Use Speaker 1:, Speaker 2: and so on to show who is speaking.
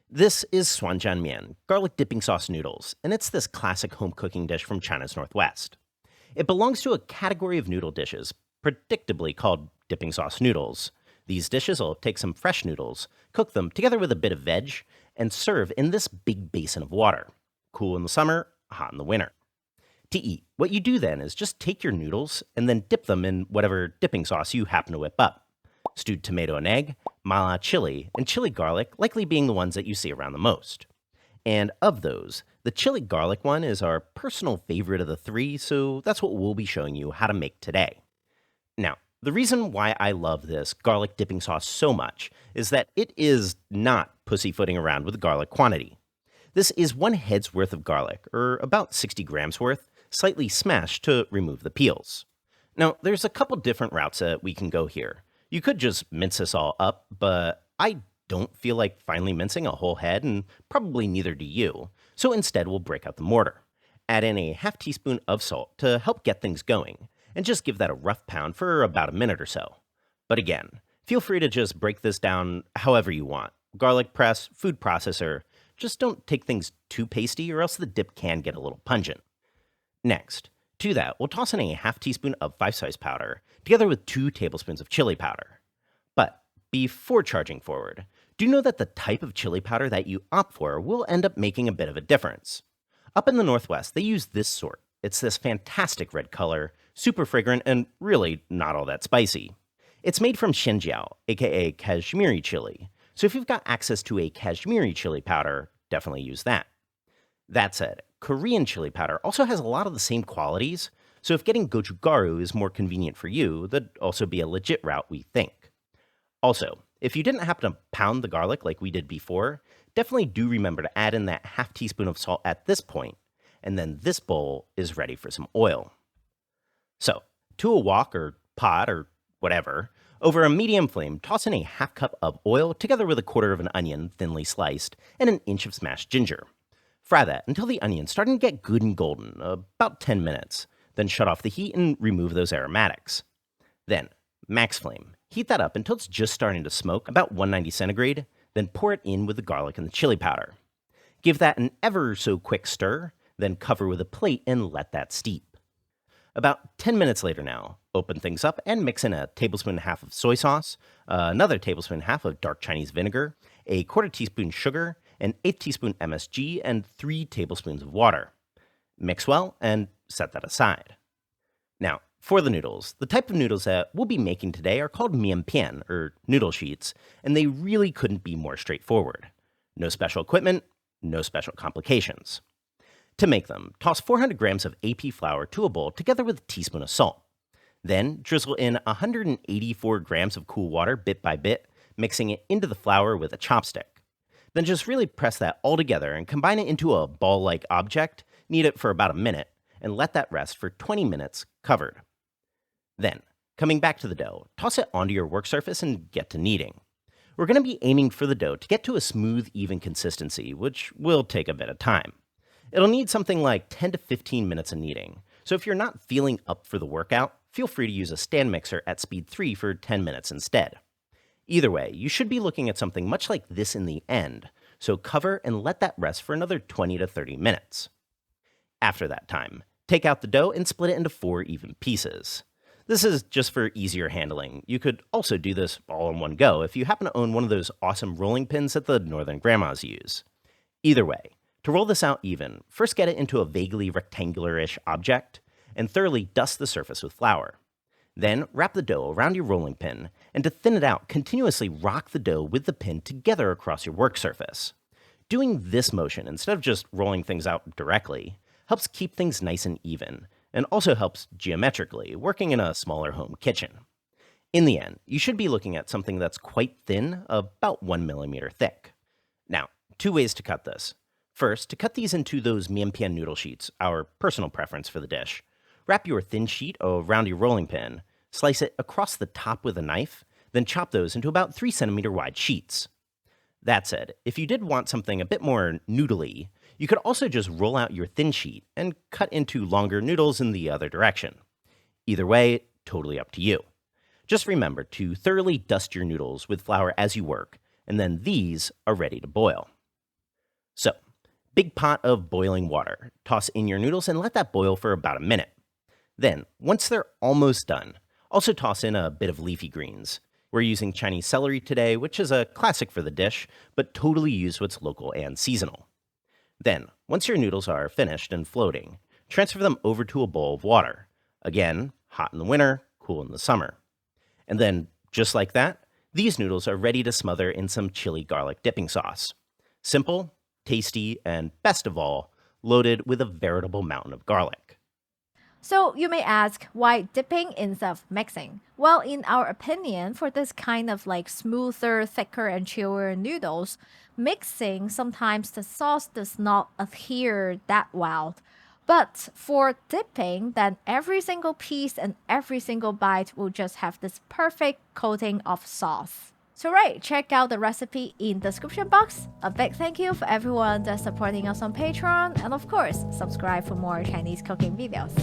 Speaker 1: This is Mian, garlic dipping sauce noodles, and it's this classic home cooking dish from China's northwest. It belongs to a category of noodle dishes, predictably called dipping sauce noodles. These dishes will take some fresh noodles, cook them together with a bit of veg, and serve in this big basin of water. Cool in the summer, hot in the winter. To eat, what you do then is just take your noodles and then dip them in whatever dipping sauce you happen to whip up. Stewed tomato and egg, mala chili, and chili garlic likely being the ones that you see around the most. And of those, the chili garlic one is our personal favorite of the three, so that's what we'll be showing you how to make today. Now, the reason why I love this garlic dipping sauce so much is that it is not pussyfooting around with garlic quantity. This is one head's worth of garlic, or about 60 grams worth, slightly smashed to remove the peels. Now, there's a couple different routes that we can go here. You could just mince this all up, but I don't feel like finely mincing a whole head, and probably neither do you. So instead, we'll break out the mortar. Add in a half teaspoon of salt to help get things going, and just give that a rough pound for about a minute or so. But again, feel free to just break this down however you want. Garlic press, food processor, just don't take things too pasty or else the dip can get a little pungent. Next, to that, we'll toss in a half teaspoon of five-spice powder, together with 2 tablespoons of chili powder. But before charging forward, do know that the type of chili powder that you opt for will end up making a bit of a difference. Up in the Northwest, they use this sort. It's this fantastic red color, super fragrant, and really not all that spicy. It's made from Xinjiao, aka Kashmiri chili, so if you've got access to a Kashmiri chili powder, definitely use that. That said, Korean chili powder also has a lot of the same qualities, so if getting gochugaru is more convenient for you, that'd also be a legit route, we think. Also, if you didn't happen to pound the garlic like we did before, definitely do remember to add in that half teaspoon of salt at this point, and then this bowl is ready for some oil. So, to a wok or pot or whatever, over a medium flame, toss in a half cup of oil together with a quarter of an onion thinly sliced and an inch of smashed ginger. Fry that until the onion's starting to get good and golden, about 10 minutes. Then shut off the heat and remove those aromatics. Then, max flame. Heat that up until it's just starting to smoke, about 190 centigrade, then pour it in with the garlic and the chili powder. Give that an ever so quick stir, then cover with a plate and let that steep. About 10 minutes later now, open things up and mix in a tablespoon and a half of soy sauce, another tablespoon and a half of dark Chinese vinegar, a quarter teaspoon sugar, an eighth teaspoon MSG, and 3 tablespoons of water. Mix well and set that aside. Now, for the noodles, the type of noodles that we'll be making today are called mianpian, or noodle sheets, and they really couldn't be more straightforward. No special equipment, no special complications. To make them, toss 400 grams of AP flour to a bowl together with a teaspoon of salt. Then drizzle in 184 grams of cool water bit by bit, mixing it into the flour with a chopstick. Then just really press that all together and combine it into a ball-like object, knead it for about a minute, and let that rest for 20 minutes covered. Then, coming back to the dough, toss it onto your work surface and get to kneading. We're going to be aiming for the dough to get to a smooth, even consistency, which will take a bit of time. It'll need something like 10 to 15 minutes of kneading, so if you're not feeling up for the workout, feel free to use a stand mixer at speed 3 for 10 minutes instead. Either way, you should be looking at something much like this in the end, so cover and let that rest for another 20 to 30 minutes. After that time, take out the dough and split it into 4 even pieces. This is just for easier handling. You could also do this all in one go if you happen to own one of those awesome rolling pins that the northern grandmas use. Either way, to roll this out even, first get it into a vaguely rectangular-ish object, and thoroughly dust the surface with flour. Then wrap the dough around your rolling pin, and to thin it out, continuously rock the dough with the pin together across your work surface. Doing this motion, instead of just rolling things out directly, helps keep things nice and even, and also helps geometrically, working in a smaller home kitchen. In the end, you should be looking at something that's quite thin, about 1 millimeter thick. Now, 2 ways to cut this. First, to cut these into those mianpian noodle sheets, our personal preference for the dish, wrap your thin sheet around your rolling pin, slice it across the top with a knife, then chop those into about 3 centimeter wide sheets. That said, if you did want something a bit more noodly, you could also just roll out your thin sheet and cut into longer noodles in the other direction. Either way, totally up to you. Just remember to thoroughly dust your noodles with flour as you work, and then these are ready to boil. So, big pot of boiling water. Toss in your noodles and let that boil for about a minute. Then, once they're almost done, also toss in a bit of leafy greens. We're using Chinese celery today, which is a classic for the dish, but totally use what's local and seasonal. Then, once your noodles are finished and floating, transfer them over to a bowl of water. Again, hot in the winter, cool in the summer. And then, just like that, these noodles are ready to smother in some chili garlic dipping sauce. Simple, tasty, and best of all, loaded with a veritable mountain of garlic.
Speaker 2: So you may ask, why dipping instead of mixing? Well, in our opinion, for this kind of like smoother, thicker, and chewier noodles, mixing sometimes the sauce does not adhere that well. But for dipping, then every single piece and every single bite will just have this perfect coating of sauce. So right, check out the recipe in the description box. A big thank you for everyone that's supporting us on Patreon, and of course, subscribe for more Chinese cooking videos.